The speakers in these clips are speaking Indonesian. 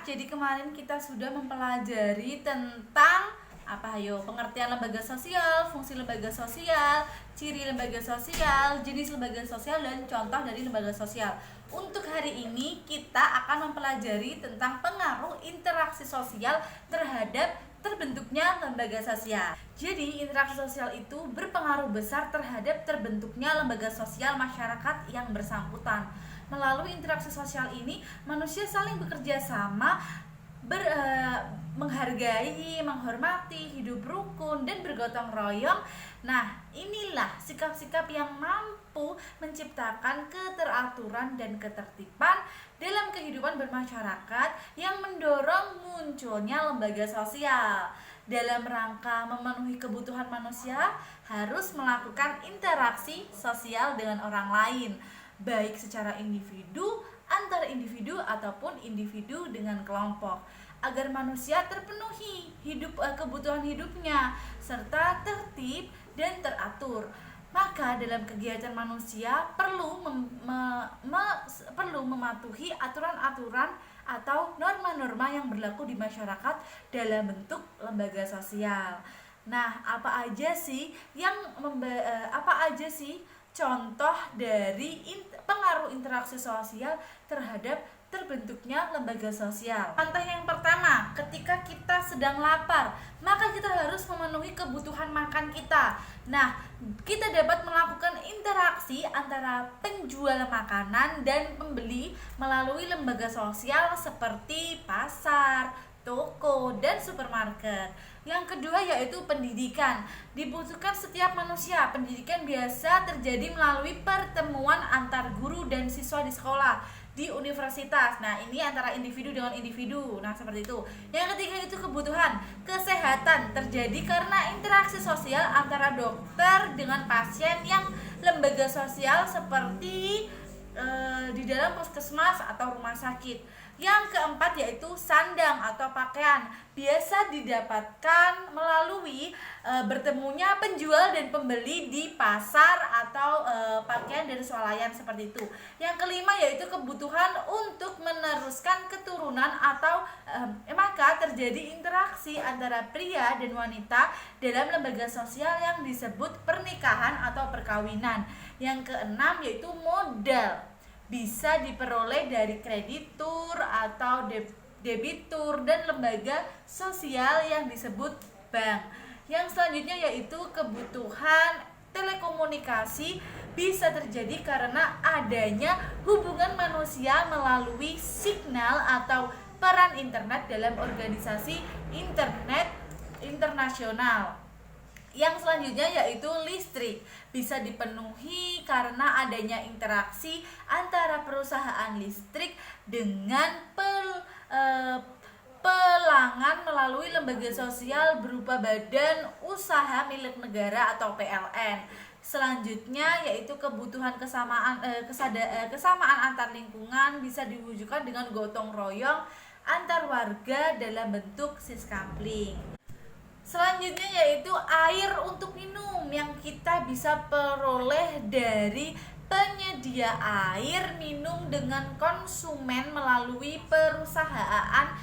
jadi kemarin kita sudah mempelajari tentang pengertian lembaga sosial, fungsi lembaga sosial, ciri lembaga sosial, jenis lembaga sosial, dan contoh dari lembaga sosial. Untuk hari ini kita akan mempelajari tentang pengaruh interaksi sosial terhadap terbentuknya lembaga sosial. Jadi interaksi sosial itu berpengaruh besar terhadap terbentuknya lembaga sosial masyarakat yang bersangkutan. Melalui interaksi sosial ini, manusia saling bekerja sama, menghargai, menghormati, hidup rukun, dan bergotong royong. Nah, inilah sikap-sikap yang mampu menciptakan keteraturan dan ketertiban dalam kehidupan bermasyarakat yang mendorong munculnya lembaga sosial. Dalam rangka memenuhi kebutuhan manusia, harus melakukan interaksi sosial dengan orang lain, baik secara individu, antar individu, ataupun individu dengan kelompok, agar manusia terpenuhi kebutuhan hidupnya serta tertib dan teratur. Maka dalam kegiatan manusia perlu mematuhi aturan-aturan atau norma-norma yang berlaku di masyarakat dalam bentuk lembaga sosial. Nah, apa aja sih contoh dari pengaruh interaksi sosial terhadap terbentuknya lembaga sosial? Contoh yang pertama, ketika kita sedang lapar, maka kita harus memenuhi kebutuhan makan kita. Nah, kita dapat melakukan interaksi antara penjual makanan dan pembeli melalui lembaga sosial seperti pasar, toko, dan supermarket. Yang kedua yaitu pendidikan. Dibutuhkan setiap manusia. Pendidikan biasa terjadi melalui pertemuan antar guru dan siswa di sekolah, di universitas. Nah, ini antara individu dengan individu. Nah, seperti itu. Yang ketiga itu kebutuhan kesehatan, terjadi karena interaksi sosial antara dokter dengan pasien yang lembaga sosial seperti di dalam puskesmas atau rumah sakit. Yang keempat yaitu sandang atau pakaian, biasa didapatkan melalui bertemunya penjual dan pembeli di pasar atau pakaian dan swalayan seperti itu. Yang kelima yaitu kebutuhan untuk meneruskan keturunan atau maka terjadi interaksi antara pria dan wanita dalam lembaga sosial yang disebut pernikahan atau perkawinan. Yang keenam yaitu modal, bisa diperoleh dari kreditur atau debitur dan lembaga sosial yang disebut bank. Yang selanjutnya yaitu kebutuhan telekomunikasi, bisa terjadi karena adanya hubungan manusia melalui signal atau peran internet dalam organisasi internet internasional. Yang selanjutnya yaitu listrik, bisa dipenuhi karena adanya interaksi antara perusahaan listrik dengan pelanggan melalui lembaga sosial berupa badan usaha milik negara atau PLN. Selanjutnya yaitu kebutuhan kesamaan antar lingkungan, bisa diwujudkan dengan gotong royong antar warga dalam bentuk siskapling. Selanjutnya yaitu air untuk minum, yang kita bisa peroleh dari penyedia air minum dengan konsumen melalui perusahaan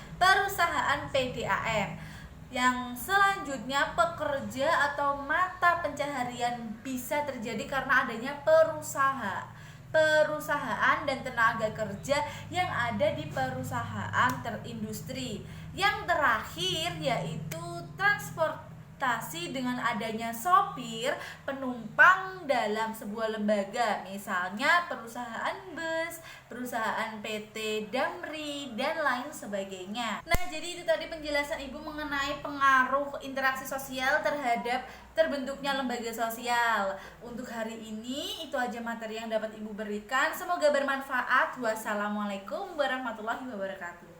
PDAM. Yang selanjutnya pekerja atau mata pencaharian, bisa terjadi karena adanya perusahaan dan tenaga kerja yang ada di perusahaan terindustri. Yang terakhir yaitu transportasi, dengan adanya sopir penumpang dalam sebuah lembaga, misalnya perusahaan bus, perusahaan PT Damri, dan lain sebagainya. Nah, jadi itu tadi penjelasan Ibu mengenai pengaruh interaksi sosial terhadap terbentuknya lembaga sosial. Untuk hari ini itu aja materi yang dapat Ibu berikan. Semoga bermanfaat. Wassalamualaikum warahmatullahi wabarakatuh.